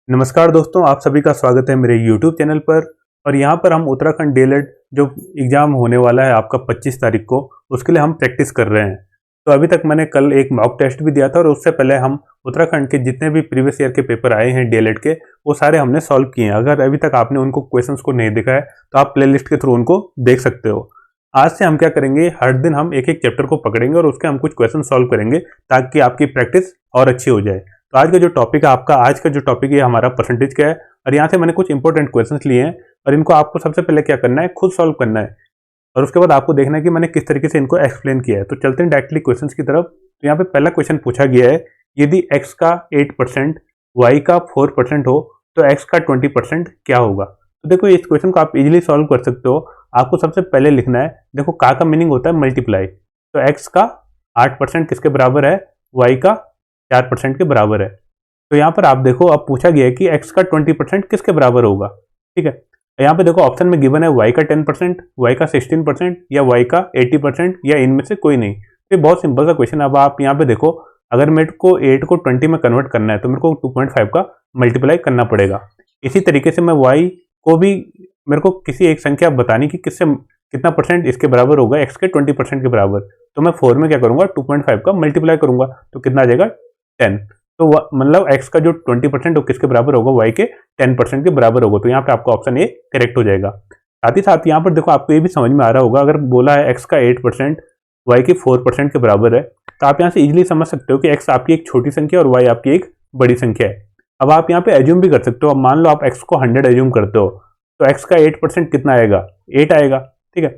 नमस्कार दोस्तों, आप सभी का स्वागत है मेरे YouTube चैनल पर। और यहाँ पर हम उत्तराखंड डीएलएड जो एग्ज़ाम होने वाला है आपका 25 तारीख को, उसके लिए हम प्रैक्टिस कर रहे हैं। तो अभी तक मैंने कल एक मॉक टेस्ट भी दिया था और उससे पहले हम उत्तराखंड के जितने भी प्रीवियस ईयर के पेपर आए हैं डीएलएड के, वो सारे हमने सॉल्व किए हैं। अगर अभी तक आपने उनको क्वेश्चंस को नहीं देखा है तो आप प्लेलिस्ट के थ्रू उनको देख सकते हो। आज से हम क्या करेंगे, हर दिन हम एक एक चैप्टर को पकड़ेंगे और उसके हम कुछ क्वेश्चन सॉल्व करेंगे ताकि आपकी प्रैक्टिस और अच्छी हो जाए। तो आज का जो टॉपिक है आज का जो टॉपिक है हमारा परसेंटेज का है। और यहाँ से मैंने कुछ इंपॉर्टेंट क्वेश्चंस लिए हैं और इनको आपको सबसे पहले क्या करना है, खुद सॉल्व करना है। और उसके बाद आपको देखना है कि मैंने किस तरीके से इनको एक्सप्लेन किया है। तो चलते हैं डायरेक्टली क्वेश्चंस की तरफ। तो यहाँ पे पहला क्वेश्चन पूछा गया है, यदि x का 8%, y का 4% हो तो x का 20% क्या होगा। तो देखो, इस क्वेश्चन को आप इजीली सॉल्व कर सकते हो। आपको सबसे पहले लिखना है, देखो का मीनिंग होता है मल्टीप्लाई। तो x का 8% किसके बराबर है, y का 4% के बराबर है। तो यहाँ पर आप देखो, अब पूछा गया है कि x का 20% किसके बराबर होगा। ठीक है, यहाँ पे देखो ऑप्शन में गिवन है y का 10%, y का 16% या y का 80% या इनमें से कोई नहीं। तो ये बहुत सिंपल सा क्वेश्चन। अब आप यहाँ पे देखो, अगर मेरे को 8 को 20 में कन्वर्ट करना है तो मेरे को 2.5 का मल्टीप्लाई करना पड़ेगा। इसी तरीके से मैं y को भी, मेरे को किसी एक संख्या बतानी कि किससे कितना परसेंट इसके बराबर होगा, x के 20% के बराबर। तो मैं 4 में क्या करूंगा, 2.5 का मल्टीप्लाई करूंगा तो कितना आ जाएगा, 10। तो मतलब x का जो 20% वो किसके बराबर होगा, y के 10% के बराबर होगा। तो यहाँ पे आपका ऑप्शन ए करेक्ट हो जाएगा। साथ ही साथ यहाँ पर देखो, आपको ये भी समझ में आ रहा होगा, अगर बोला है x का 8% y के 4% के बराबर है, तो आप यहाँ से इजीली समझ सकते हो कि x आपकी एक छोटी संख्या और y आपकी एक बड़ी संख्या है। अब आप यहाँ पे एज्यूम भी कर सकते हो। अब मान लो आप x को 100 एज्यूम करते हो तो x का 8% कितना आएगा, 8 आएगा। ठीक है,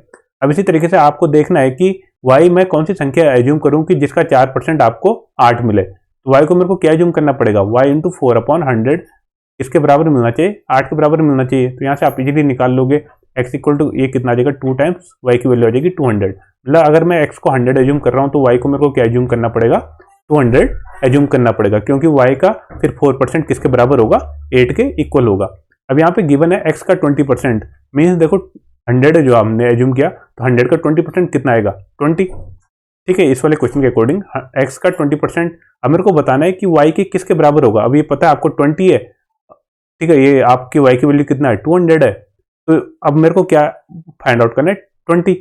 अब इसी तरीके से आपको देखना है कि y में कौन सी संख्या एज्यूम करूं कि जिसका 4% आपको 8 मिले। तो y को मेरे को क्या एज्यूम करना पड़ेगा, y इंटू 4/100 किसके बराबर मिलना चाहिए, 8 के बराबर मिलना चाहिए। तो यहाँ से आप इजीली निकाल लोगे, x इक्वल टू ये कितना आ जाएगा, 2 टाइम्स y की वैल्यू आ जाएगी 200। मतलब अगर मैं x को 100 एज्यूम कर रहा हूँ तो y को मेरे को क्या एज्यूम करना पड़ेगा, 200 एज्यूम करना पड़ेगा, क्योंकि y का फिर 4% किसके बराबर होगा, 8 के इक्वल होगा। अब यहाँ पे गिवन है x का 20%, मीन्स देखो 100 जो हमने एज्यूम किया तो 100 का 20% कितना आएगा, 20। ठीक है, इस वाले क्वेश्चन के अकॉर्डिंग x का 20%। अब मेरे को बताना है कि y के किसके बराबर होगा। अब ये पता है आपको 20 है, ठीक है, ये आपकी y की वैल्यू कितना है, 200 है। तो अब मेरे को क्या फाइंड आउट करना है, 20,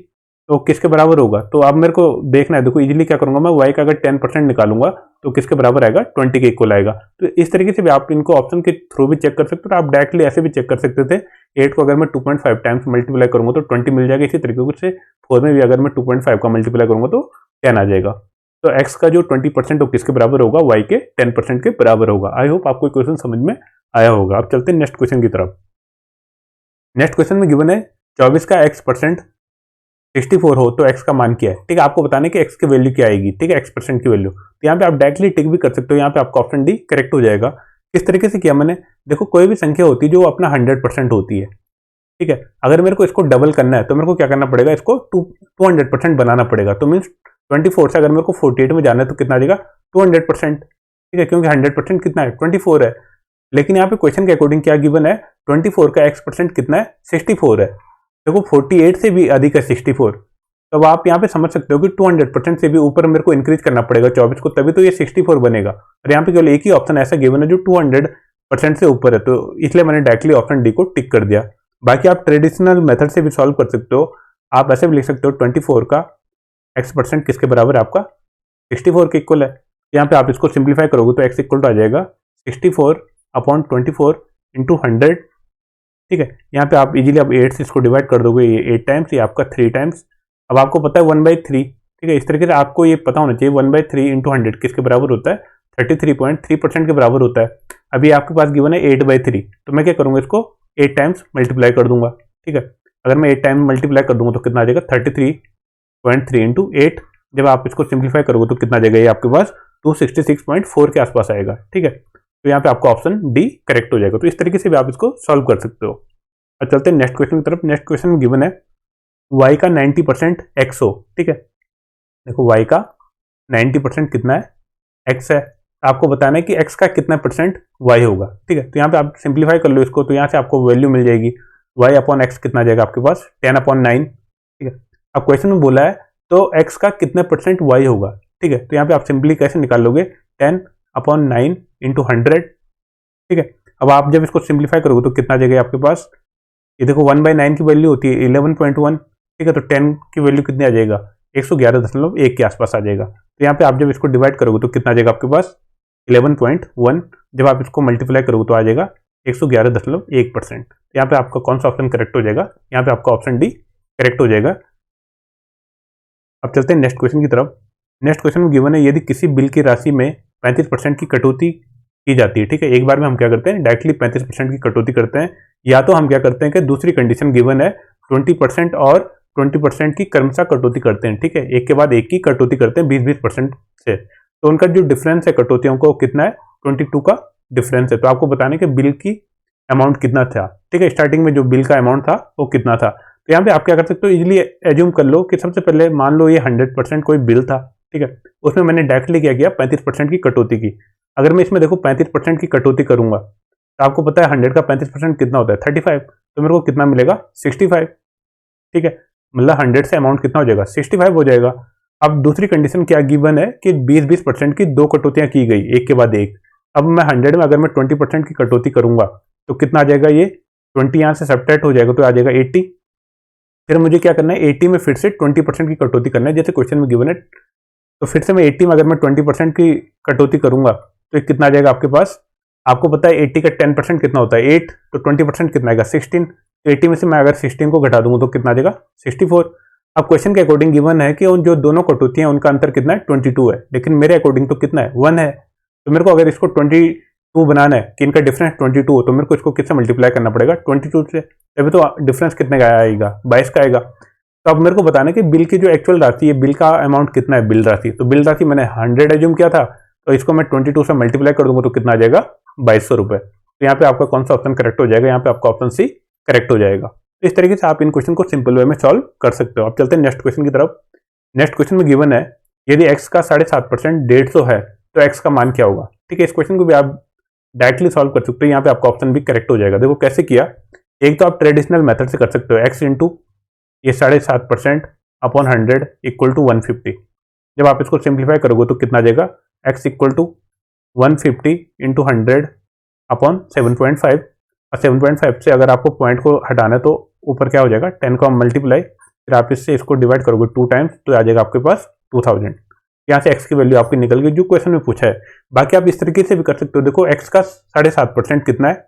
तो किसके बराबर होगा। तो अब मेरे को देखना है, देखो इजीली क्या करूंगा मैं, y का अगर 10% निकालूंगा तो किसके बराबर आएगा, 20 के इक्वल आएगा। तो इस तरीके से भी आप इनको ऑप्शन के थ्रू भी चेक कर सकते हो। तो आप डायरेक्टली ऐसे भी चेक कर सकते थे, 8 को अगर मैं 2.5 टाइम्स मल्टीप्लाई करूंगा तो 20 मिल जाएगा। इसी तरीके से 4 में भी अगर मैं 2.5 का मल्टीप्लाई करूंगा तो 10 आ जाएगा। तो x का जो 20% वो किसके बराबर होगा, y के 10% के बराबर होगा। आई होप आपको क्वेश्चन समझ में आया होगा। अब चलते हैं नेक्स्ट क्वेश्चन की तरफ। नेक्स्ट क्वेश्चन में गिवन है 24 का x% 64 हो तो x का मान क्या है। ठीक है, आपको बताना है कि x की वैल्यू क्या आएगी। ठीक है, x% की वैल्यू। तो यहाँ पे आप डायरेक्टली टिक भी कर सकते हो, यहाँ पे आपका ऑप्शन डी करेक्ट हो जाएगा। किस तरीके से किया मैंने, देखो कोई भी संख्या होती है जो अपना 100% होती है। ठीक है, अगर मेरे को इसको डबल करना है तो मेरे को क्या करना पड़ेगा, इसको 200% बनाना पड़ेगा। तो मीन्स 24 से अगर मेरे को 48 में जाना है तो कितना आ जाएगा, 200%। ठीक है, क्योंकि 100% कितना है, 24 है। लेकिन यहाँ पे क्वेश्चन के अकॉर्डिंग क्या गिवन है, 24 का x% कितना है, 64 है। देखो 48 से भी अधिक है 64। तो आप यहाँ पे समझ सकते हो कि 200% से भी ऊपर मेरे को इंक्रीज करना पड़ेगा 24 को, तभी तो ये 64 बनेगा। और यहाँ पे केवल एक ही ऑप्शन ऐसा गिवन है जो 200% से ऊपर है, तो इसलिए मैंने डायरेक्टली ऑप्शन डी को टिक कर दिया। बाकी आप ट्रेडिशनल मेथड से भी सॉल्व कर सकते हो। आप ऐसे भी लिख सकते हो, 24 का x% किसके बराबर है, आपका 64 के इक्वल है। यहाँ पे आप इसको सिंप्लीफाई करोगे तो x इक्वल टू आ जाएगा 64/24 इंटू 100। ठीक है, यहाँ पे आप इजीली अब 8 से इसको डिवाइड कर दोगे, ये 8 टाइम्स, ये आपका 3 टाइम्स। अब आपको पता है 1/3। ठीक है, इस तरीके से आपको ये पता होना चाहिए 1/3 इंटू 100 किसके बराबर होता है, 33.3% के बराबर होता है। अभी आपके पास गिवन है 8/3, तो मैं क्या करूँगा, इसको 8 टाइम्स मल्टीप्लाई कर दूंगा। ठीक है, अगर मैं 8 टाइम मल्टीप्लाई कर दूंगा तो कितना आ जाएगा, 33.3 इंटू 8। जब आप इसको सिंप्लीफाई करोगे तो कितना आ जाएगा, ये आपके पास 266.4 के आसपास आएगा। ठीक है, तो यहाँ पे आपका ऑप्शन डी करेक्ट हो जाएगा। तो इस तरीके से भी आप इसको सॉल्व कर सकते हो। अब चलते हैं नेक्स्ट क्वेश्चन की तरफ। नेक्स्ट क्वेश्चन गिवन है y का 90% x हो। ठीक है, देखो y का 90% कितना है, x है। आपको बताना है कि x का कितना परसेंट y होगा। ठीक है, तो यहाँ पे आप सिंप्लीफाई कर लो इसको, तो यहाँ से आपको वैल्यू मिल जाएगी y/x कितना आ जाएगा आपके पास, 10/9। ठीक है, अब क्वेश्चन में बोला है तो x का कितना परसेंट y होगा। ठीक है, तो यहाँ पे आप सिंपली कैसे निकाल लोगे, 10/9 इंटू 100। ठीक है, अब आप जब इसको सिंप्लीफाई करोगे तो कितना आ जाएगा आपके पास, ये देखो 1/9 की वैल्यू होती है 11.1, ठीक है, तो 10 की वैल्यू कितनी आ जाएगा, 111.1 के आसपास आ जाएगा। तो यहाँ पे आप जब इसको डिवाइड करोगे तो कितना आ जाएगा आपके पास 11.1, जब आप इसको मल्टीप्लाई करोगे तो आ जाएगा 111.1%। यहाँ पे आपका कौन सा ऑप्शन करेक्ट हो जाएगा, यहाँ पे आपका ऑप्शन डी करेक्ट हो जाएगा। अब चलते हैं नेक्स्ट क्वेश्चन की तरफ। नेक्स्ट क्वेश्चन में गिवन है, यदि किसी बिल की राशि में 35% की कटौती की जाती है, ठीक है, एक बार में हम क्या करते हैं डायरेक्टली 35% की कटौती करते हैं, या तो हम क्या करते हैं कि दूसरी कंडीशन गिवन है 20% और 20% की क्रमशः कटौती करते हैं, ठीक है, एक के बाद एक की कटौती करते हैं 20-20% से। तो उनका जो डिफरेंस है कटौतियों को कितना है, 22 का डिफरेंस है। तो आपको बताने कि बिल की अमाउंट कितना था, ठीक है, स्टार्टिंग में जो बिल का अमाउंट था वो कितना था। तो यहाँ पे आप क्या कर सकते हो, इजिली एज्यूम कर लो कि सबसे पहले मान लो ये 100% कोई बिल था, ठीक है, उसमें मैंने डायरेक्टली क्या किया 35% की कटौती की। अगर मैं इसमें देखो 35% की कटौती करूंगा तो आपको पता है 100 का 35% कितना होता है 35, तो मेरे को कितना मिलेगा 65, ठीक है, मतलब 100 से अमाउंट कितना हो जाएगा 65 हो जाएगा। अब दूसरी कंडीशन क्या गिवन है कि 20-20% की दो कटौतियां की गई एक के बाद एक। अब मैं 100 में अगर मैं 20% की कटौती करूंगा तो कितना आ जाएगा, ये 20 यहाँ से सब्ट्रैक्ट हो जाएगा तो आ जाएगा 80। फिर मुझे क्या करना है 80 में फिर से 20% की कटौती करना है जैसे क्वेश्चन में गिवन है। तो फिर से मैं 80 में अगर मैं 20% की कटौती करूंगा तो कितना आ जाएगा आपके पास, आपको पता है 80 का 10% कितना होता है 8, तो 20% कितना आएगा 16। तो 80 में से मैं अगर 16 को घटा दूंगा तो कितना आ जाएगा 64। अब क्वेश्चन के अकॉर्डिंग गिवन है कि उन जो दोनों कटौतियां उनका अंतर कितना है 22 है, लेकिन मेरे अकॉर्डिंग तो कितना है 1 है। तो मेरे को अगर इसको 22 बनाना है कि इनका डिफरेंस 22 हो तो मेरे को इसको किससे मल्टीप्लाई करना पड़ेगा 22 से, तभी तो डिफरेंस कितने का आएगा 22 का आएगा। तो अब मेरे को बताना कि बिल की जो एक्चुअल राशि है, बिल का अमाउंट कितना है बिल राशि, तो बिल राशि मैंने 100 एज्यूम किया था, तो इसको मैं 22 से मल्टीप्लाई कर दूंगा तो कितना आ जाएगा 2200 रुपए। तो यहाँ पे आपका कौन सा ऑप्शन करेक्ट हो जाएगा, यहाँ पे आपका ऑप्शन सी करेक्ट हो जाएगा। तो इस तरीके से आप इन क्वेश्चन को सिंपल वे में सॉल्व कर सकते हो। अब चलते हैं नेक्स्ट क्वेश्चन की तरफ। नेक्स्ट क्वेश्चन में गिवन है, यदि एक्स का 7.5% 150 है तो एक्स का मान क्या होगा, ठीक है, इस क्वेश्चन को भी आप डायरेक्टली सॉल्व कर सकते हो, यहाँ पे आपका ऑप्शन भी करेक्ट हो जाएगा। देखो कैसे किया, एक तो आप ट्रेडिशनल मेथड से कर सकते हो, एक्स इंटू ये 7.5% अपॉन 100 इक्वल टू 150। जब आप इसको सिंप्लीफाई करोगे तो कितना आ जाएगा, x equal to 150 into 100 upon 7.5, और 7.5 से अगर आपको पॉइंट को हटाना है तो ऊपर क्या हो जाएगा 10 का मल्टीप्लाई, फिर आप इससे इसको डिवाइड करोगे 2 टाइम्स तो आ जाएगा आपके पास 2000। यहाँ से एक्स की वैल्यू आपकी निकल गई जो क्वेश्चन में पूछा है। बाकी आप इस तरीके से भी कर सकते हो, देखो एक्स का 7.5% कितना है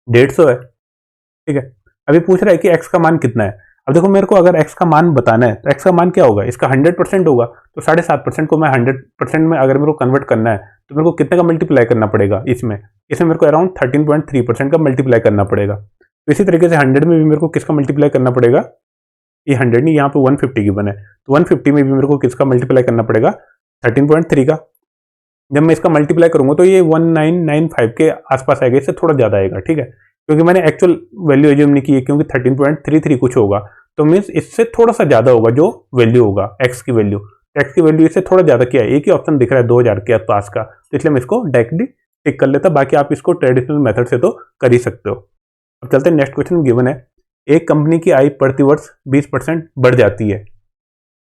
150 है, ठीक है, अभी पूछ रहा है कि एक्स का मान कितना है। अब देखो मेरे को अगर एक्स का मान बताना है तो एक्स का मान क्या होगा, इसका 100% होगा, तो 7.5% को मैं 100% में अगर मेरे को कन्वर्ट करना है तो मेरे को कितने का मल्टीप्लाई करना पड़ेगा, इसमें मेरे को अराउंड 13.3% का मल्टीप्लाई करना पड़ेगा। तो इसी तरीके से 100 में भी मेरे को किसका मल्टीप्लाई करना पड़ेगा, ये 100 नहीं, यहाँ पे 150 की बने, तो 150 में भी मेरे को किसका मल्टीप्लाई करना पड़ेगा 13.3 का। जब मैं इसका मल्टीप्लाई करूंगा तो ये 1995 के आसपास आएगा, इससे थोड़ा ज्यादा आएगा, ठीक है, क्योंकि मैंने एक्चुअल वैल्यू एज्यूम नहीं की है, क्योंकि 13.33 कुछ होगा, तो मीन्स इससे थोड़ा सा ज्यादा होगा जो वैल्यू होगा एक्स की वैल्यू। एक्स की वैल्यू इससे थोड़ा ज्यादा क्या है, एक ही ऑप्शन दिख रहा है 2000 के आसपास का, तो इसलिए मैं इसको डायरेक्टली टिक कर लेता। बाकी आप इसको ट्रेडिशनल मेथड से तो कर ही सकते हो। अब चलते हैं नेक्स्ट क्वेश्चन गिवन है, एक कंपनी की आय प्रति वर्ष 20% बढ़ जाती है,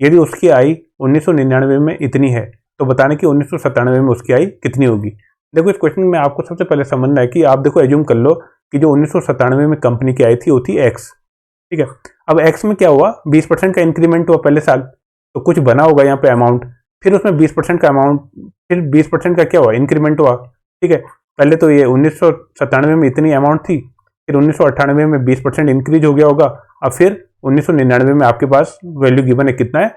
यदि उसकी आय 1999 में इतनी है तो बताने कि 1997 में उसकी आय कितनी होगी। देखो इस क्वेश्चन में आपको सबसे पहले समझना है कि आप देखो एज्यूम कर लो कि जो 1997 में कंपनी की आय थी वो थी एक्स, ठीक है, अब एक्स में क्या हुआ 20% का इंक्रीमेंट हुआ पहले साल, तो कुछ बना होगा यहाँ पे अमाउंट, फिर उसमें 20% का अमाउंट, फिर 20% का क्या हुआ इंक्रीमेंट हुआ, ठीक है, पहले तो ये 1997 में इतनी अमाउंट थी, फिर 1998 में 20% इंक्रीज हो गया होगा, अब फिर 1999 में आपके पास वैल्यू गिवन है कितना है,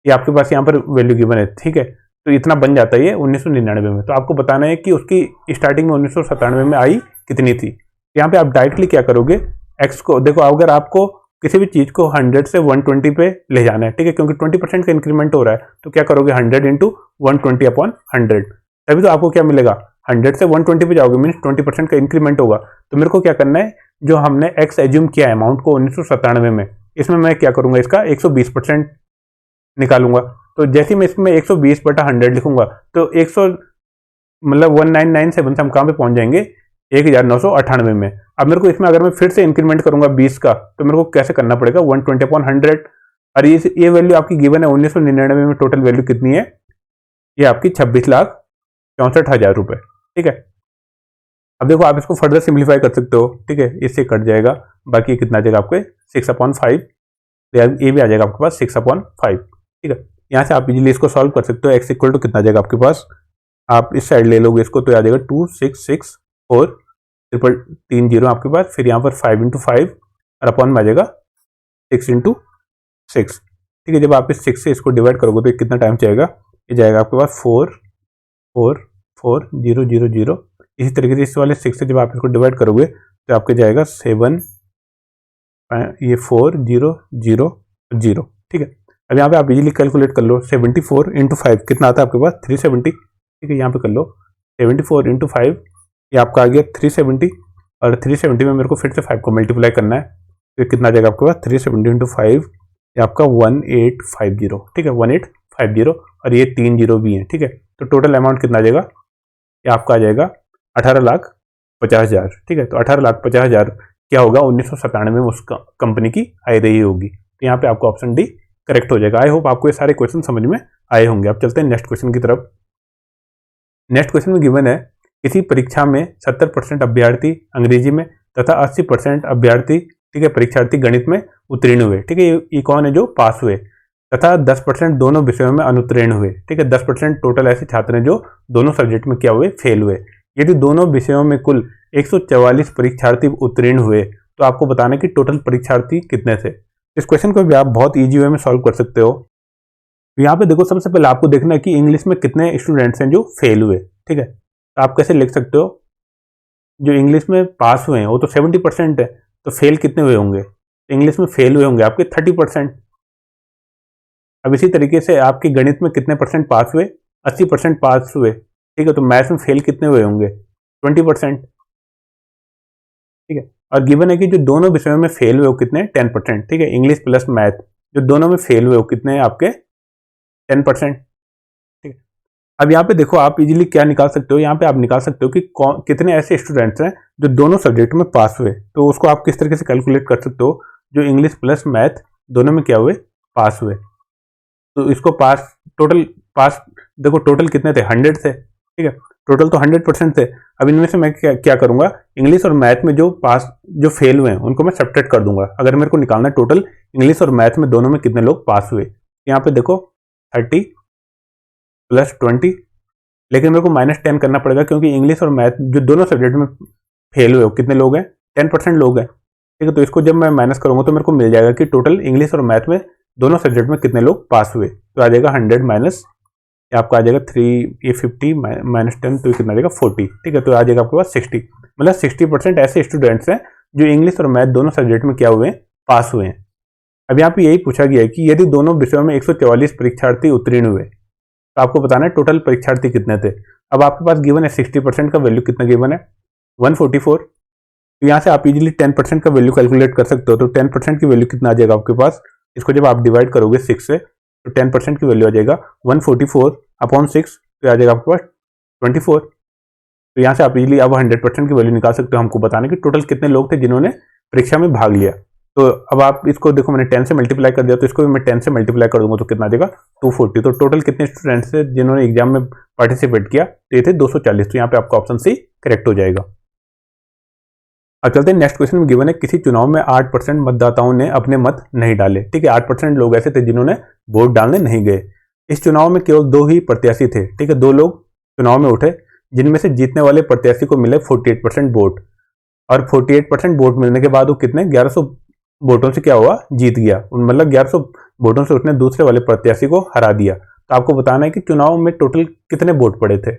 ये आपके पास यहाँ पर वैल्यू गिवन है, ठीक है, तो इतना बन जाता है ये 1999 में। तो आपको बताना है कि उसकी स्टार्टिंग में 1997 में आई कितनी थी। यहाँ पे आप डायरेक्टली क्या करोगे, एक्स को देखो, अगर आपको किसी भी चीज को 100 से 120 पे ले जाना है, ठीक है, क्योंकि 20% का इंक्रीमेंट हो रहा है, तो क्या करोगे 100 इंटू 120 अपॉन 100, तभी तो आपको क्या मिलेगा 100 से 120 पे जाओगे मीन्स 20% का इंक्रीमेंट होगा। तो मेरे को क्या करना है, जो हमने एक्स एज्यूम किया है अमाउंट को 1997 में, इसमें मैं क्या करूंगा इसका 120% निकालूंगा। तो जैसे मैं इसमें 120/100 लिखूंगा तो 100 मतलब 1997 से हम कहाँ पे पहुंच जाएंगे 1998 में। अब मेरे को इसमें अगर मैं फिर से इंक्रीमेंट करूंगा 20 का, तो मेरे को कैसे करना पड़ेगा 120/100, और ये वैल्यू आपकी गिवन है 1999 में टोटल वैल्यू कितनी है, ये आपकी 26,64,000 रुपए, ठीक है। अब देखो आप इसको फर्दर सिंप्लीफाई कर सकते हो, ठीक है, इससे कट जाएगा, बाकी कितना आ जाएगा आपके 6/5, ये भी आ जाएगा आपके पास 6/5, ठीक है। यहाँ से आप इजीली इसको सॉल्व कर सकते हो। x इक्वल टू कितना आ जाएगा आपके पास, आप इस साइड ले लोगे इसको तो आ जाएगा 2 6 6 4 ट्रिपल 3 0 आपके पास, फिर यहाँ पर 5 × 5 और अपॉन में आ जाएगा 6 × 6, ठीक है। जब आप इस 6 से इसको डिवाइड करोगे तो कितना टाइम जाएगा, ये जाएगा आपके पास 4 4 4 0 0 0। इसी तरीके से इस वाले 6 से जब आप इसको डिवाइड करोगे तो आपके जाएगा 7 ये 4 0 0 0, ठीक है। अब यहाँ पे आप इजीली कैलकुलेट कर लो, 74 × 5 कितना आता है आपके पास 370, ठीक है। यहाँ पे कर लो 74 × 5, ये आपका आ गया 370, और 370 में मेरे को फिर से 5 को मल्टीप्लाई करना है, तो कितना आ जाएगा आपके पास 370 × 5, ये आपका 1850, ठीक है, 1850, और ये 3 0 भी हैं, ठीक है। तो टोटल अमाउंट कितना आ जाएगा, ये आपका आ जाएगा 18,50,000, ठीक है। तो 18,50,000 क्या होगा 1997 में उस कंपनी की आय रही होगी। तो यहाँ पे आपको ऑप्शन डी करेक्ट हो जाएगा। आई होप आपको ये सारे क्वेश्चन समझ में आए होंगे। अब चलते हैं नेक्स्ट क्वेश्चन की तरफ। नेक्स्ट क्वेश्चन में गिवन है, किसी परीक्षा में 70% अभ्यर्थी अंग्रेजी में तथा 80% अभ्यर्थी, ठीक है, परीक्षार्थी गणित में उत्तीर्ण हुए, ठीक है। ये कौन है जो पास हुए, तथा 10% दोनों विषयों में अनुत्तीर्ण हुए, ठीक है। 10% टोटल ऐसे छात्र हैं जो दोनों सब्जेक्ट में क्या हुए, फेल हुए। यदि दोनों विषयों में कुल 144 परीक्षार्थी उत्तीर्ण हुए तो आपको बताना कि टोटल परीक्षार्थी कितने थे। इस क्वेश्चन को भी आप बहुत ईजी वे में सॉल्व कर सकते हो। यहाँ पे देखो, सबसे पहले आपको देखना है कि इंग्लिश में कितने स्टूडेंट्स हैं जो फेल हुए, ठीक है। तो आप कैसे लिख सकते हो, जो इंग्लिश में पास हुए हैं वो तो 70% है, तो फेल कितने हुए होंगे, इंग्लिश में फेल हुए होंगे आपके 30%। अब इसी तरीके से आपके गणित में कितने परसेंट पास हुए, 80% पास हुए, ठीक है। तो मैथ्स में फेल कितने हुए होंगे, 20%, ठीक है। और गिवन है कि जो दोनों विषयों में फेल हुए हो कितने, 10%, ठीक है। इंग्लिश प्लस मैथ जो दोनों में फेल हुए हो कितने आपके 10%, ठीक है। अब यहाँ पे देखो आप इजीली क्या निकाल सकते हो, यहाँ पे आप निकाल सकते हो कि कितने ऐसे स्टूडेंट्स हैं जो दोनों सब्जेक्ट में पास हुए। तो उसको आप किस तरीके से कैलकुलेट कर सकते हो, जो इंग्लिश प्लस मैथ दोनों में क्या हुए, पास हुए। तो इसको पास, टोटल पास देखो टोटल कितने थे, 100 थे, ठीक है। टोटल तो 100% थे। अब इनमें से मैं क्या करूंगा, इंग्लिश और मैथ में जो पास, जो फेल हुए हैं उनको मैं सब्ट्रैक्ट कर दूंगा। अगर मेरे को निकालना है टोटल इंग्लिश और मैथ में दोनों में कितने लोग पास हुए, यहाँ पे देखो 30 + 20, लेकिन मेरे को -10 करना पड़ेगा क्योंकि इंग्लिश और मैथ जो दोनों सब्जेक्ट में फेल हुए हो कितने लोग हैं, 10% लोग हैं, ठीक है। तो इसको जब मैं माइनस करूंगा तो मेरे को मिल जाएगा कि टोटल इंग्लिश और मैथ में दोनों सब्जेक्ट में कितने लोग पास हुए। तो आ जाएगा 100 माइनस आपका आ जाएगा 3, ये 50 -10, तो कितना आ जाएगा 40, ठीक है। तो आ जाएगा आपके पास 60, मतलब 60% ऐसे स्टूडेंट्स हैं जो इंग्लिश और मैथ दोनों सब्जेक्ट में क्या हुए हैं, पास हुए हैं। अब यहाँ पे यही पूछा गया है कि यदि दोनों विषयों में 144 परीक्षार्थी उत्तीर्ण हुए तो आपको बताना है टोटल परीक्षार्थी कितने थे। अब आपके पास गिवन है 60% का वैल्यू कितना गिवन है, 144। तो यहाँ से आप इजीली 10% का वैल्यू कैलकुलेट कर सकते हो। तो 10% की वैल्यू कितना आ जाएगा आपके पास, इसको जब आप डिवाइड करोगे 6 से तो 10% की वैल्यू आ जाएगा 144/6, तो आ जाएगा आपके पास 24। तो यहाँ से आप इजीली अब 100% की वैल्यू निकाल सकते हो, हमको बताने कि टोटल कितने लोग थे जिन्होंने परीक्षा में भाग लिया। तो अब आप इसको देखो, मैंने 10 से मल्टीप्लाई कर दिया, तो इसको भी मैं 10 से मल्टीप्लाई कर दूंगा तो कितना आ जाएगा 240। तो टोटल कितने स्टूडेंट्स थे जिन्होंने एग्जाम में पार्टिसिपेट किया, तो ये थे 240। तो यहाँ पे आपका ऑप्शन सी करेक्ट हो जाएगा। अब चलते हैं नेक्स्ट क्वेश्चन में गिवन है, किसी चुनाव में 8% मतदाताओं ने अपने मत नहीं डाले, ठीक है। 8% लोग ऐसे थे जिन्होंने वोट डालने नहीं गए। इस चुनाव में केवल 2 ही प्रत्याशी थे, ठीक है। 2 लोग चुनाव में उठे जिनमें से जीतने वाले प्रत्याशी को मिले 48% वोट, और 48% वोट मिलने के बाद वो कितने 1100 वोटों से क्या हुआ, जीत गया, मतलब 1100 वोटों से उसने दूसरे वाले प्रत्याशी को हरा दिया। तो आपको बताना है कि चुनाव में टोटल कितने वोट पड़े थे।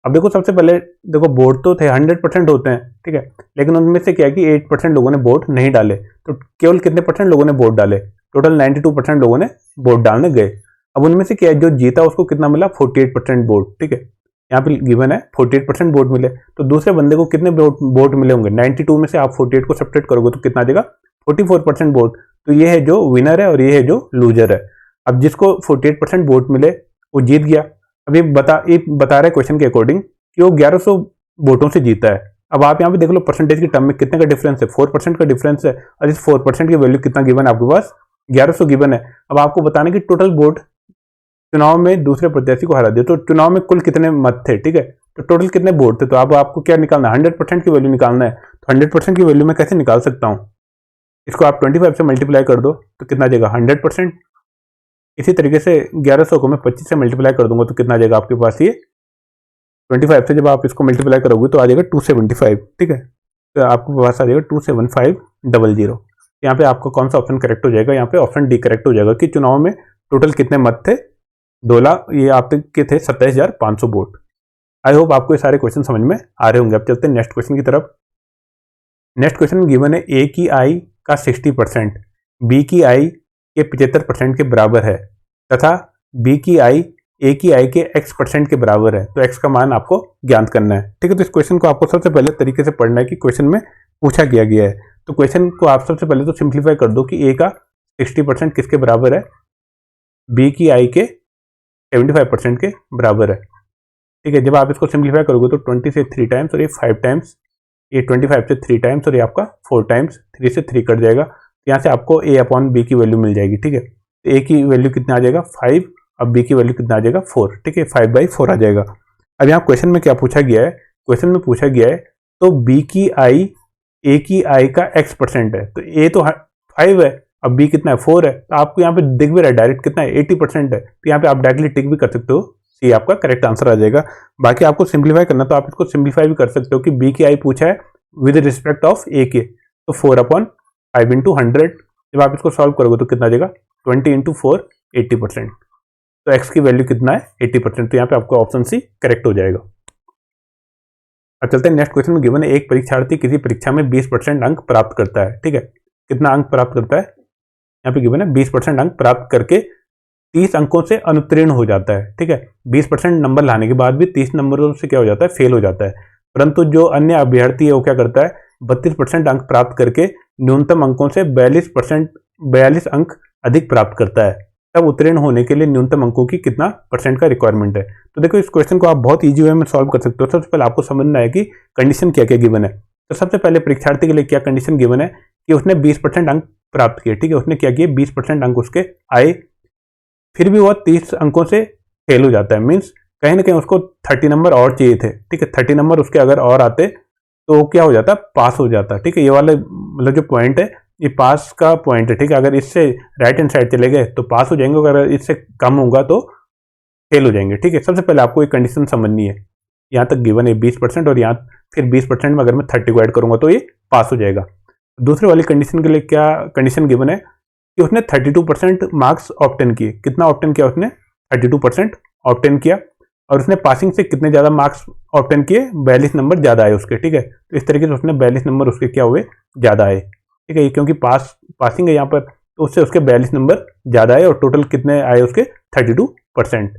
अब देखो सबसे पहले देखो वोट तो थे 100% होते हैं, ठीक है, लेकिन उनमें से क्या है कि 8% लोगों ने वोट नहीं डाले। तो केवल कितने परसेंट लोगों ने वोट डाले, टोटल 92% लोगों ने वोट डालने गए। अब उनमें से क्या है, जो जीता उसको कितना मिला 48% वोट, ठीक है। यहाँ पे गिवन है 48% वोट मिले, तो दूसरे बंदे को कितने वोट मिले होंगे, 92 में से आप 48 को सब्ट्रैक्ट करोगे तो कितना आ जाएगा 44% वोट। तो ये है जो विनर है और ये है जो लूजर है। अब जिसको 48% वोट मिले वो जीत गया। अब ये बता रहे क्वेश्चन के अकॉर्डिंग कि वो 1100 वोटों से जीता है। अब आप यहाँ पे देख लो परसेंटेज की टर्म में कितने का डिफरेंस है, 4% का डिफरेंस है, और इस 4% की वैल्यू कितना गिवन है आपके पास 1100 गिवन है। अब आपको बताना कि टोटल वोट चुनाव में दूसरे प्रत्याशी को हरा दिया, तो चुनाव में कुल कितने मत थे, ठीक है। तो टोटल कितने बोर्ड थे, तो अब आपको क्या निकालना है, 100% की वैल्यू निकालना है। तो 100% की वैल्यू मैं कैसे निकाल सकता हूँ, इसको आप 25 से मल्टीप्लाई कर दो तो कितना आ जाएगा 100%। इसी तरीके से 1100 को मैं 25 से मल्टीप्लाई कर दूंगा तो कितना आ जाएगा आपके पास, ये 25 से जब आप इसको मल्टीप्लाई करोगे तो आ जाएगा 275, ठीक है। तो आपके पास आ जाएगा 27500। यहाँ पे आपका कौन सा ऑप्शन करेक्ट हो जाएगा, यहाँ पे ऑप्शन डी करेक्ट हो जाएगा कि चुनाव में टोटल कितने मत थे, 2 लाख, ये आपके थे 27,500 वोट। आई होप आपको ये सारे क्वेश्चन समझ में आ रहे होंगे। अब चलते हैं नेक्स्ट क्वेश्चन की तरफ। नेक्स्ट क्वेश्चन में गिवन है ए की आई का 60% बी की आई के 75% के बराबर है तथा बी की आई ए की आई के x% के बराबर है, तो x का मान आपको ज्ञात करना है, ठीक है। तो इस क्वेश्चन को आपको सबसे पहले तरीके से पढ़ना है कि क्वेश्चन में पूछा गया है। तो क्वेश्चन को आप सबसे पहले तो सिंप्लीफाई कर दो कि a का 60% किसके बराबर है, b की i के 75% के बराबर है, ठीक है। जब आप इसको सिंप्लीफाई करोगे तो 20 से 3 टाइम्स और ये 5 टाइम्स, ये 25 से 3 टाइम्स और ये आपका 4 टाइम्स, 3 से 3 कट जाएगा, यहाँ से आपको a अपॉन b की वैल्यू मिल जाएगी, ठीक है। तो a की वैल्यू कितना आ जाएगा 5, अब b की वैल्यू कितना आ जाएगा 4, ठीक है, 5/4 आ जाएगा। अब यहाँ क्वेश्चन में क्या पूछा गया है, क्वेश्चन में पूछा गया है तो b की i a की i का x% है, तो a तो 5 है, अब b कितना है 4 है, तो आपको यहाँ पे दिख भी रहा है डायरेक्ट कितना है 80% है, तो यहाँ पे आप डायरेक्टली टिक भी कर सकते हो, सी आपका करेक्ट आंसर आ जाएगा। बाकी आपको सिंप्लीफाई करना तो आप इसको सिंप्लीफाई भी कर सकते हो कि b की i पूछा है विद रिस्पेक्ट ऑफ a के, तो 4/5 × 100, जब आप इसको सॉल्व करोगे तो कितना आ जाएगा 20 × 4 80%, तो x की वैल्यू कितना है 80%, तो यहाँ पे आपका ऑप्शन सी करेक्ट हो जाएगा। अब चलते हैं नेक्स्ट क्वेश्चन में गिवन है एक परीक्षार्थी किसी परीक्षा में 20% अंक प्राप्त करता है, ठीक है। कितना अंक प्राप्त करता है, यहाँ पे गिवन है 20% अंक प्राप्त करके 30 अंकों से अनुत्तीर्ण हो जाता है, ठीक है। 20% नंबर लाने के बाद भी 30 नंबरों से क्या हो जाता है, फेल हो जाता है। परंतु जो अन्य अभ्यर्थी है वो क्या करता है 32% अंक प्राप्त करके न्यूनतम अंकों से 42 अंक अधिक प्राप्त करता है, तब उत्तीर्ण होने के लिए न्यूनतम अंकों की कितना % का रिक्वायरमेंट है। तो देखो इस क्वेश्चन को आप बहुत इजी वे में सॉल्व कर सकते हो। सबसे पहले आपको समझना है कि कंडीशन क्या क्या गिवन है। तो सबसे पहले परीक्षार्थी के लिए क्या कंडीशन गिवन है कि उसने 20% अंक प्राप्त किए, ठीक है। उसने क्या किए 20% अंक उसके आए, फिर भी वह 30 अंकों से फेल हो जाता है, मीन्स कहीं ना कहीं उसको 30 नंबर और चाहिए थे, ठीक है। 30 नंबर उसके अगर और आते तो क्या हो जाता, पास हो जाता, ठीक है। ये वाले मतलब जो पॉइंट है ये पास का पॉइंट है, ठीक है। अगर इससे राइट हैंड साइड चले गए तो पास हो जाएंगे, अगर इससे कम होगा तो फेल हो जाएंगे, ठीक है। सबसे पहले आपको एक कंडीशन समझनी है, यहाँ तक गिवन है 20% और यहाँ फिर 20% में अगर मैं 30 को ऐड करूंगा तो ये पास हो जाएगा। दूसरे वाली कंडीशन के लिए क्या कंडीशन गिवन है कि उसने 32% मार्क्स ऑब्टेन किए। कितना ऑब्टेन किया उसने 32% ऑब्टेन किया, और उसने पासिंग से कितने ज़्यादा मार्क्स ऑब्टेन किए 42 नंबर ज़्यादा आए उसके, ठीक है। तो इस तरीके से उसने 42 नंबर उसके क्या हुए ज़्यादा आए, ठीक है। क्योंकि पासिंग है यहाँ पर तो उससे उसके 42 नंबर ज़्यादा आए और टोटल कितने आए उसके 32%।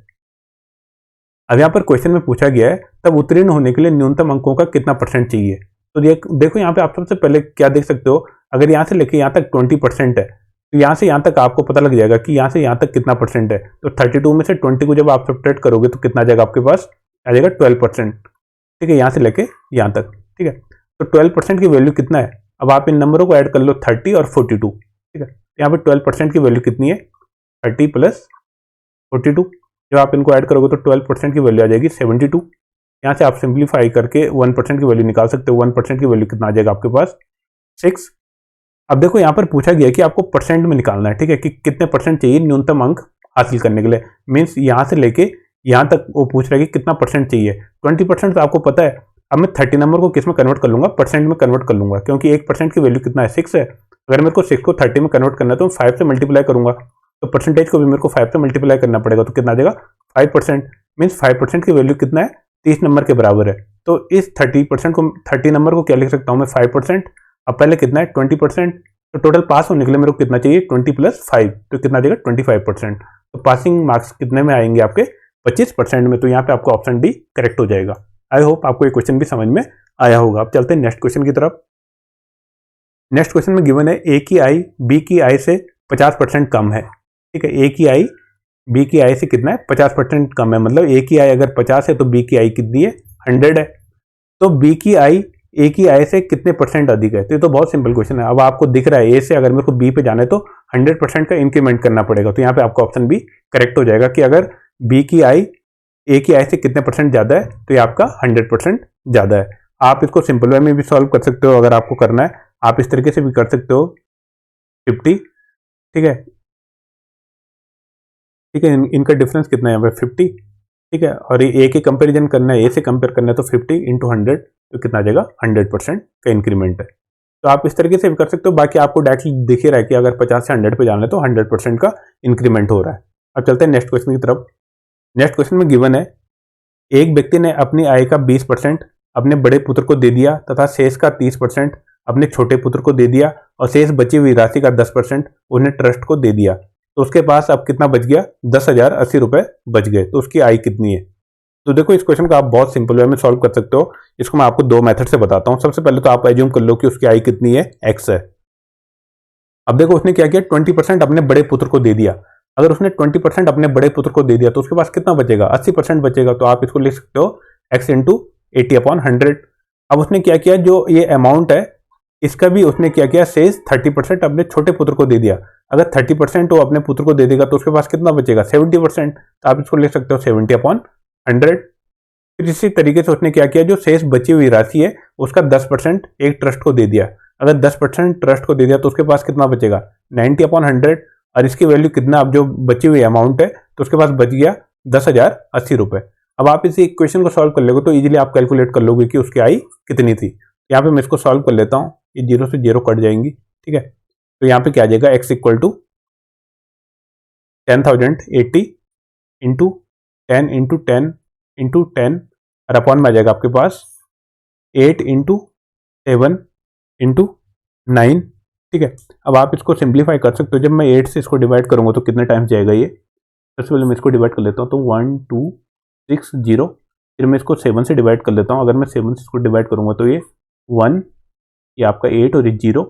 अब यहाँ पर क्वेश्चन में पूछा गया है तब उत्तीर्ण होने के लिए न्यूनतम अंकों का कितना % चाहिए। तो देखो यहाँ पे आप सबसे पहले क्या देख सकते हो, अगर यहाँ से लेके यहाँ तक 20% है तो यहाँ से यहाँ तक आपको पता लग जाएगा कि यहाँ से यहाँ तक कितना % है। तो 32 में से 20 को जब आप सब्ट्रैक्ट करोगे तो कितना आ जाएगा आपके पास, आ जाएगा 12%, ठीक है। यहाँ से लेके यहाँ तक, ठीक है। तो 12% की वैल्यू कितना है, अब आप इन नंबरों को ऐड कर लो 30 और 42, ठीक है। यहाँ पे 12% की वैल्यू कितनी है 30 + 42, जब आप इनको ऐड करोगे तो 12% की वैल्यू आ जाएगी 72। यहाँ से आप सिंप्लीफाई करके 1% की वैल्यू निकाल सकते हो। 1% की वैल्यू कितना आ जाएगा आपके पास 6। अब देखो यहाँ पर पूछा गया कि आपको % में निकालना है, ठीक है, कि कितने % चाहिए न्यूनतम अंक हासिल करने के लिए। मीन्स यहाँ से लेके यहाँ तक वो पूछ रहा है कि कितना % चाहिए। 20% तो आपको पता है। अब मैं 30 नंबर को किस में कन्वर्ट कर लूंगा, % में कन्वर्ट कर लूंगा, क्योंकि 1% की वैल्यू कितना है 6 है। अगर मेरे को 6 को 30 में कन्वर्ट करना है तो 5 से मल्टीप्लाई करूंगा, तो परसेंटेज को भी मेरे को 5 से मल्टीप्लाई करना पड़ेगा, तो कितना आ जाएगा 5%। मीन्स 5% की वैल्यू कितना है 30 नंबर के बराबर है। तो इस 30% को 30 नंबर को क्या लिख सकता हूँ मैं 5%। अब पहले कितना है 20%, तो टोटल पास होने के लिए मेरे को कितना चाहिए 20 + 5, तो कितना देगा 25%। तो पासिंग मार्क्स कितने में आएंगे आपके 25% में। तो यहाँ पे आपका ऑप्शन डी करेक्ट हो जाएगा। आई होप आपको ये क्वेश्चन भी समझ में आया होगा। अब चलते हैं नेक्स्ट क्वेश्चन की तरफ। नेक्स्ट क्वेश्चन में गिवन है ए की आई बी की आई से 50% कम है, ठीक है। ए की आई बी की आई से कितना है 50% कम है, मतलब ए की आई अगर 50 है तो बी की आई कितनी है 100 है। तो बी की आई ए की आई से कितने % अधिक है, तो ये तो बहुत सिंपल क्वेश्चन है। अब आपको दिख रहा है ए से अगर मेरे को बी पे जाना है तो 100% का इंक्रीमेंट करना पड़ेगा, तो यहाँ पे आपका ऑप्शन बी करेक्ट हो जाएगा कि अगर बी की आई ए की आई से कितने परसेंट ज़्यादा है, तो ये आपका 100% ज़्यादा है। आप इसको सिंपल वे में भी सॉल्व कर सकते हो, अगर आपको करना है आप इस तरीके से भी कर सकते हो 50, ठीक है, ठीक है, इनका डिफरेंस कितना है 50, ठीक है, और ये ए के कंपेरिजन करना है, ए से कंपेयर करना है, तो 50 इंटू 100 तो कितना आ जाएगा 100% का इंक्रीमेंट है। तो आप इस तरीके से भी कर सकते हो। बाकी आपको डायरेक्टली दिख ही रहा है कि अगर 50 से 100 पे जाना है तो 100% का इंक्रीमेंट हो रहा है। अब चलते हैं नेक्स्ट क्वेश्चन की तरफ। नेक्स्ट क्वेश्चन में गिवन है, एक व्यक्ति ने अपनी आय का 20% अपने बड़े पुत्र को दे दिया तथा शेष का 30% अपने छोटे पुत्र को दे दिया और शेष बची हुई राशि का 10% उन्हें ट्रस्ट को दे दिया, तो उसके पास अब कितना बच गया, 10,080 रुपए बच गए। तो उसकी आय कितनी है? तो देखो इस क्वेश्चन को आप बहुत सिंपल वे में सॉल्व कर सकते हो। इसको मैं आपको दो मेथड से बताता हूँ। सबसे पहले तो आप एज्यूम कर लो कि उसकी आय कितनी है, एक्स है। अब देखो उसने क्या किया, 20% अपने बड़े पुत्र को दे दिया। अगर उसने 20% अपने बड़े पुत्र को दे दिया तो उसके पास कितना बचेगा, 80% बचेगा। तो आप इसको लिख सकते हो x इंटू 80/100। अब उसने क्या किया, जो ये अमाउंट है इसका भी उसने क्या किया, शेष 30% अपने छोटे पुत्र को दे दिया। अगर 30% वो अपने पुत्र को दे देगा तो उसके पास कितना बचेगा, 70%। तो आप इसको लिख सकते हो 70/100। फिर इसी तरीके से उसने क्या किया, जो शेष बची हुई राशि है उसका 10% एक ट्रस्ट को दे दिया। अगर 10% ट्रस्ट को दे दिया तो उसके पास कितना बचेगा, 90/100। और इसकी वैल्यू कितना, अब जो बची हुई अमाउंट है तो उसके पास बच गया 10,080 रुपए। अब आप इस इक्वेशन को सॉल्व कर लोगे तो इजीली आप कैलकुलेट कर लोगे कि उसकी आय कितनी थी। यहाँ पे मैं इसको सॉल्व कर लेता हूँ, ये 0 से 0 कट जाएंगी, ठीक है। तो यहाँ पे क्या आ जाएगा, x equal to 10,080 into 10 into 10 into 10 और अपॉन में आ जाएगा आपके पास 8 इंटू 7 इंटू 9, ठीक है। अब आप इसको सिंप्लीफाई कर सकते हो। जब मैं 8 से इसको डिवाइड करूंगा तो कितने टाइम्स जाएगा ये, सबसे पहले मैं इसको डिवाइड कर लेता हूँ तो 1 2 6 0। फिर मैं इसको 7 से डिवाइड कर लेता हूँ। अगर मैं 7 से इसको डिवाइड करूंगा तो ये 1, ये आपका 8 और ये 0।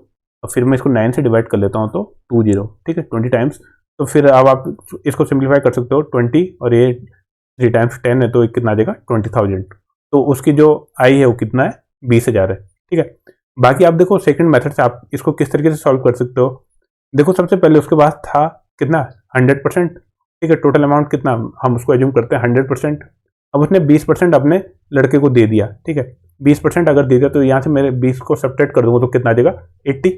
और फिर मैं इसको 9 से डिवाइड कर लेता हूँ तो 2 0, ठीक है, 20 टाइम्स। तो फिर अब आप इसको सिंप्लीफाई कर सकते हो 20 और ये 3 टाइम्स 10 है तो कितना आ जाएगा 20,000। तो उसकी जो आय है वो कितना है, 20,000 है, ठीक है। बाकी आप देखो सेकंड मेथड से आप इसको किस तरीके से सॉल्व कर सकते हो। देखो सबसे पहले उसके पास था कितना, 100%, ठीक है। टोटल अमाउंट कितना, हम उसको एज्यूम करते हैं 100%। अब उसने 20% अपने लड़के को दे दिया, ठीक है। 20% अगर दे दिया तो यहाँ से मेरे 20 को सब्ट्रैक्ट कर दूंगा तो कितना आ जाएगा 80।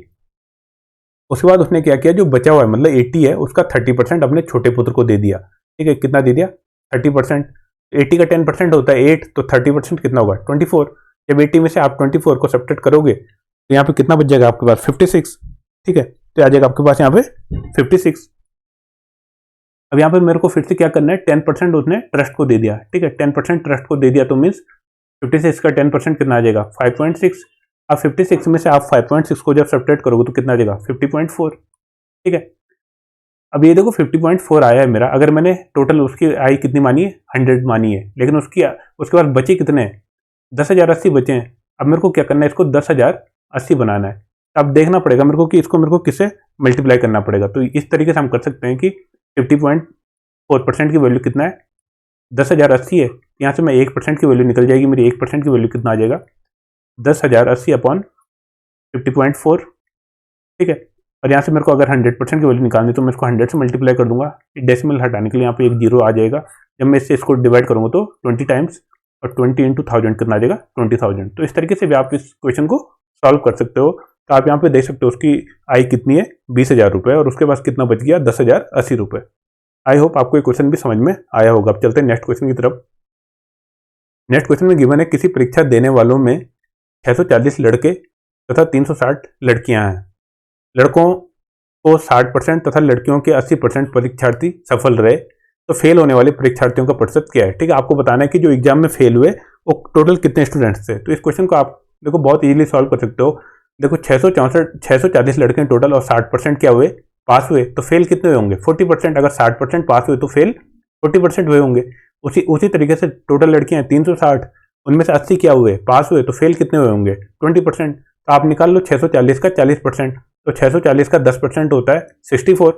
उसके बाद उसने क्या किया, जो बचा हुआ है मतलब 80 है उसका 30% अपने छोटे पुत्र को दे दिया, ठीक है। कितना दे दिया, 30%। 80 का 10% होता है 8, तो 30% कितना होगा 24। जब 80 में से आप 24 को सब्ट्रैक्ट करोगे तो यहाँ पे कितना बच जाएगा आपके पास 56, ठीक है। तो आ जाएगा आपके पास यहाँ पे 56। अब यहाँ पे मेरे को फिर से क्या करना है, 10% उसने ट्रस्ट को दे दिया, ठीक है। 10% ट्रस्ट को दे दिया तो मीन्स 56 का 10% कितना आ जाएगा 5.6। अब 56 में से आप 5.6 को जब सब्ट्रैक्ट करोगे तो कितना आ जाएगा 50.4, ठीक है। अब ये देखो 50.4 आया है मेरा। अगर मैंने टोटल उसकी आय कितनी मानी है, 100 मानी है, लेकिन उसके बाद बचे कितने हैं, 10,080 बचे हैं। अब मेरे को क्या करना है, इसको 10,080 बनाना है। अब देखना पड़ेगा मेरे को कि इसको मेरे को किससे मल्टीप्लाई करना पड़ेगा। तो इस तरीके से हम कर सकते हैं कि 50.4% की वैल्यू कितना है, 10,080 है। यहाँ से मैं 1% की वैल्यू निकल जाएगी, मेरी 1% की वैल्यू कितना आ जाएगा 10,080 अपॉन 50.4, ठीक है। और यहाँ से मेरे को अगर 100% की वैल्यू निकालनी तो मैं इसको 100 से मल्टीप्लाई कर दूंगा। डेसिमल हटाने के लिए यहाँ पे एक जीरो आ जाएगा। जब मैं इससे इसको डिवाइड करूंगा तो 20 टाइम्स, और 20 इंटू 1000 कितना आ जाएगा 20,000। तो इस तरीके से भी आप इस क्वेश्चन को सॉल्व कर सकते हो। तो आप यहाँ पे देख सकते हो उसकी आय कितनी है 20,000 रुपये और उसके पास कितना बच गया 10,080 रुपये। आई होप आपको ये क्वेश्चन भी समझ में आया होगा। अब चलते हैं नेक्स्ट क्वेश्चन की तरफ। नेक्स्ट क्वेश्चन में गिवन है, किसी परीक्षा देने वालों में 640 लड़के तथा 360 लड़कियां हैं। लड़कों को 60% तथा लड़कियों के 80% परीक्षार्थी सफल रहे, तो फेल होने वाले परीक्षार्थियों का प्रतिशत क्या है, ठीक है। आपको बताना है कि जो एग्जाम में फेल हुए वो टोटल कितने स्टूडेंट्स थे। तो इस क्वेश्चन को आप देखो बहुत इजीली सॉल्व कर सकते हो। देखो 640 लड़के टोटल और 60% क्या हुए, पास हुए, तो फेल कितने हुए होंगे 40%। अगर 60% पास हुए तो फेल 40% हुए होंगे। उसी तरीके से टोटल लड़कियां 360, उनमें से 80 क्या हुए, पास हुए, तो फेल कितने हुए होंगे 20%। तो आप निकाल लो 640 का 40%, तो 640 का 10% होता है 64,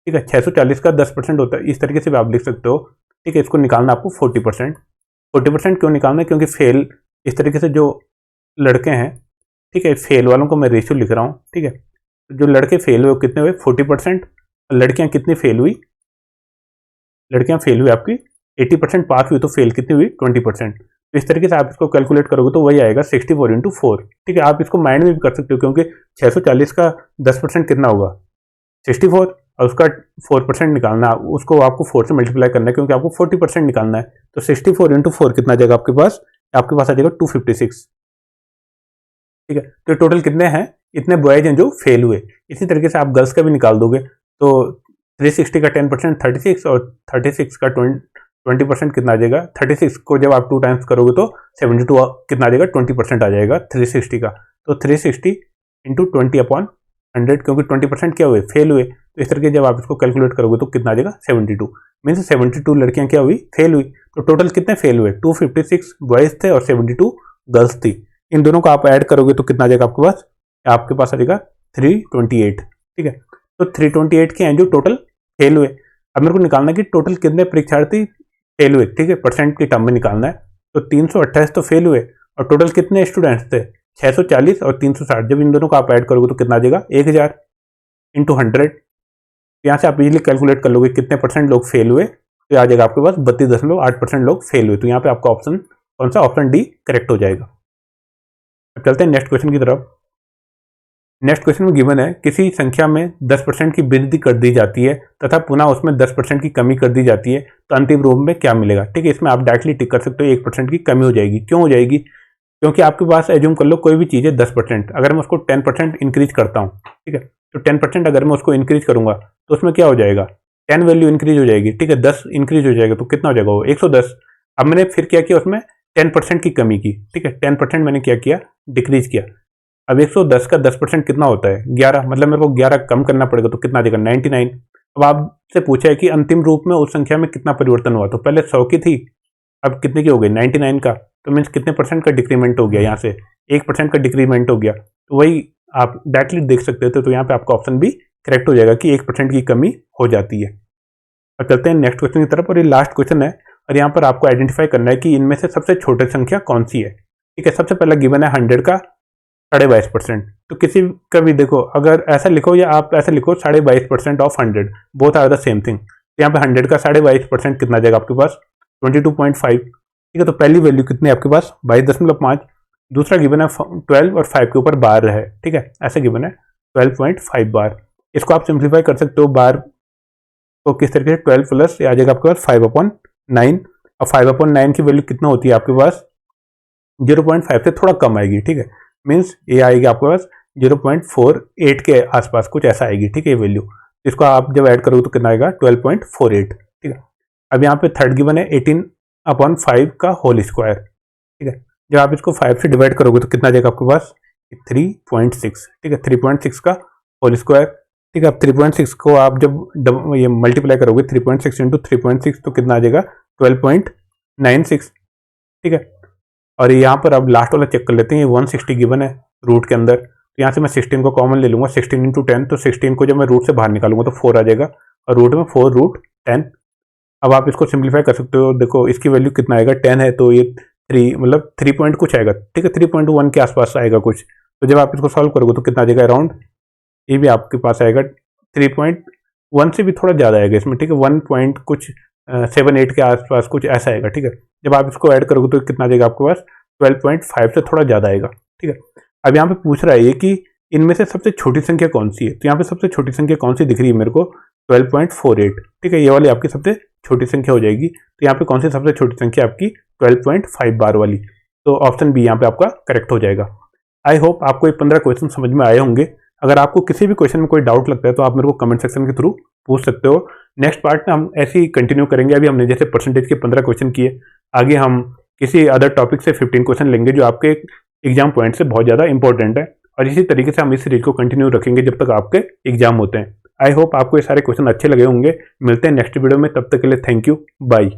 ठीक है। 640 का 10% होता है, इस तरीके से भी आप लिख सकते हो, ठीक है। इसको निकालना आपको 40%। 40% क्यों निकालना है, क्योंकि फेल इस तरीके से जो लड़के हैं, ठीक है, फेल वालों को मैं रेशियो लिख रहा हूँ, ठीक है। जो लड़के फेल हुए कितने हुए 40%, और लड़कियां कितनी फेल हुई, लड़कियां फेल हुई आपकी 80% पास हुई तो फेल कितनी हुई 20%। तो इस तरीके से आप इसको कैलकुलेट करोगे तो वही आएगा 64 इंटू 4। ठीक है, आप इसको माइंड में भी कर सकते हो क्योंकि 640 का 10% कितना होगा 64 और उसका 4% निकालना है, उसको आपको 4 से मल्टीप्लाई करना है क्योंकि आपको 40% निकालना है। तो 64 इंटू 4 कितना आ जाएगा आपके पास आ जाएगा 256। ठीक है, तो टोटल कितने हैं, इतने बॉयज हैं जो फेल हुए। इसी तरीके से आप गर्ल्स का भी निकाल दोगे तो 360 का 10% 36 और 36 का 20% कितना आ जाएगा। 36 को जब आप 2 टाइम्स करोगे तो 72 कितना आ जाएगा 20% आ जाएगा 360 का। तो 360 इंटू 20/100 क्योंकि 20% क्या हुए फेल हुए। तो इस तरीके जब आप इसको कैलकुलेट करोगे तो कितना आ जाएगा 72। मीन्स 72 लड़कियां क्या हुई फेल हुई। तो टोटल कितने फेल हुए 256 बॉयज थे और 72 गर्ल्स थी। इन दोनों को आप ऐड करोगे तो कितना आ जाएगा आपके पास आ जाएगा 328। ठीक है, तो 328 के हैं जो टोटल फेल हुए। अब मेरे को निकालना है कि टोटल कितने परीक्षार्थी फेल हुए। ठीक है, परसेंट के टर्म में निकालना है। तो 328 तो फेल हुए और टोटल कितने स्टूडेंट्स थे 640 और 360। जब इन दोनों को आप ऐड करोगे तो कितना आ जाएगा 1000 इंटू 100। यहाँ से आप इजीली कैलकुलेट कर लोगे कितने परसेंट लोग फेल हुए। तो आ जाएगा आपके पास 32.8% लोग फेल हुए। तो यहाँ पे आपका ऑप्शन कौन सा, ऑप्शन डी करेक्ट हो जाएगा। अब चलते हैं नेक्स्ट क्वेश्चन की तरफ। नेक्स्ट क्वेश्चन में गिवन है किसी संख्या में 10% की वृद्धि कर दी जाती है तथा पुनः उसमें 10% की कमी कर दी जाती है तो अंतिम रूप में क्या मिलेगा। ठीक है, इसमें आप डायरेक्टली टिक कर सकते हो 1% की कमी हो जाएगी। क्यों हो जाएगी, क्योंकि आपके पास एज्यूम कर लो कोई भी चीज़ है 10%, अगर मैं उसको 10% इंक्रीज करता हूँ। ठीक है, तो 10% अगर मैं उसको इंक्रीज करूंगा तो उसमें क्या हो जाएगा 10 वैल्यू इंक्रीज हो जाएगी। ठीक है, 10 इंक्रीज हो जाएगा तो कितना हो जाएगा वो 110। अब मैंने फिर क्या किया उसमें 10% की कमी की। ठीक है, 10% मैंने क्या किया डिक्रीज किया। अब 110 का 10% कितना होता है 11, मतलब मेरे को 11 कम करना पड़ेगा तो कितना आ जाएगा 99। अब आपसे पूछा है कि अंतिम रूप में उस संख्या में कितना परिवर्तन हुआ, तो पहले 100 की थी अब कितने की हो गई 99 का। तो मीन्स कितने परसेंट का डिक्रीमेंट हो गया, यहाँ से 1% का डिक्रीमेंट हो गया। तो वही आप डायरेक्टली देख सकते थे। तो यहाँ पे आपका ऑप्शन भी करेक्ट हो जाएगा कि 1% की कमी हो जाती है। अब चलते हैं नेक्स्ट क्वेश्चन की तरफ और ये लास्ट क्वेश्चन है और यहाँ पर आपको आइडेंटिफाई करना है कि इनमें से सबसे छोटी संख्या कौन सी है। ठीक है, सबसे पहला गिवन है 100 का 22.5%। तो किसी का भी देखो अगर ऐसा लिखो या आप ऐसा लिखो 22.5% of 100, both are the same thing. तो यहाँ पे 100 का 22.5% कितना जाएगा आपके पास 22.5। ठीक है, तो पहली वैल्यू कितनी है आपके पास 22.5। दूसरा गिवन है 12 और 5 के ऊपर बार है। ठीक है, ऐसे गिवन है 12.5 बार। इसको आप सिंप्लीफाई कर सकते हो बार को किस तरीके से 12 प्लस आ जाएगा आपके पास 5/9 और 5/9 की वैल्यू कितना होती है आपके पास 0.5 से थोड़ा कम आएगी। ठीक है, मीन्स ये आएगी आपके पास 0.48 के आसपास कुछ ऐसा आएगी। ठीक है, ये वैल्यू इसको आप जब ऐड करोगे तो कितना आएगा 12.48। ठीक है, अब यहाँ पे थर्ड गिवन है 18/5 का होल स्क्वायर। ठीक है, जब आप इसको 5 से डिवाइड करोगे तो कितना जाएगा आपके पास 3.6। ठीक है, 3.6 का होल स्क्वायर। ठीक है, अब 3.6 को आप जब ये मल्टीप्लाई करोगे 3.6 इंटू 3.6 तो कितना आ जाएगा 12.96। ठीक है, और यहाँ पर अब लास्ट वाला चेक कर लेते हैं। ये 160 गिवन है रूट के अंदर। तो यहाँ से मैं 16 को कॉमन ले लूँगा 16 इंटू 10। तो 16 को जब मैं रूट से बाहर निकालूंगा तो 4 आ जाएगा और रूट में 4 रूट 10। अब आप इसको सिंप्लीफाई कर सकते हो। देखो इसकी वैल्यू कितना आएगा 10 है तो ये 3 मतलब 3 पॉइंट कुछ आएगा। ठीक है, 3.1 के आसपास आएगा कुछ। तो जब आप इसको सॉल्व करोगे तो कितना आ जाएगा अराउंड ये भी आपके पास आएगा 3.1 से भी थोड़ा ज़्यादा आएगा इसमें। ठीक है, 1 पॉइंट कुछ 7-8 के आसपास कुछ ऐसा आएगा। ठीक है, जब आप इसको ऐड करोगे तो कितना आ जाएगा आपके पास 12.5 से थोड़ा ज़्यादा आएगा। ठीक है, अब यहाँ पे पूछ रहा है ये कि इनमें से सबसे छोटी संख्या कौन सी है। तो यहाँ पे सबसे छोटी संख्या कौन सी दिख रही है मेरे को 12.48। ठीक है, ये वाली आपकी सबसे छोटी संख्या हो जाएगी। तो यहाँ पे कौन सी सबसे छोटी संख्या आपकी 12.5 बार वाली। तो ऑप्शन बी यहाँ पे आपका करेक्ट हो जाएगा। आई होप आपको ये 15 क्वेश्चन समझ में आए होंगे। अगर आपको किसी भी क्वेश्चन में कोई डाउट लगता है तो आप मेरे को कमेंट सेक्शन के थ्रू पूछ सकते हो। नेक्स्ट पार्ट में हम ऐसे ही कंटिन्यू करेंगे। अभी हमने जैसे परसेंटेज के 15 क्वेश्चन किए, आगे हम किसी अदर टॉपिक से 15 क्वेश्चन लेंगे जो आपके एग्जाम पॉइंट से बहुत ज़्यादा इंपॉर्टेंट है। और इसी तरीके से हम इस सीरीज को कंटिन्यू रखेंगे जब तक आपके एग्जाम होते हैं। आई होप आपको ये सारे क्वेश्चन अच्छे लगे होंगे। मिलते हैं नेक्स्ट वीडियो में, तब तक के लिए थैंक यू, बाय।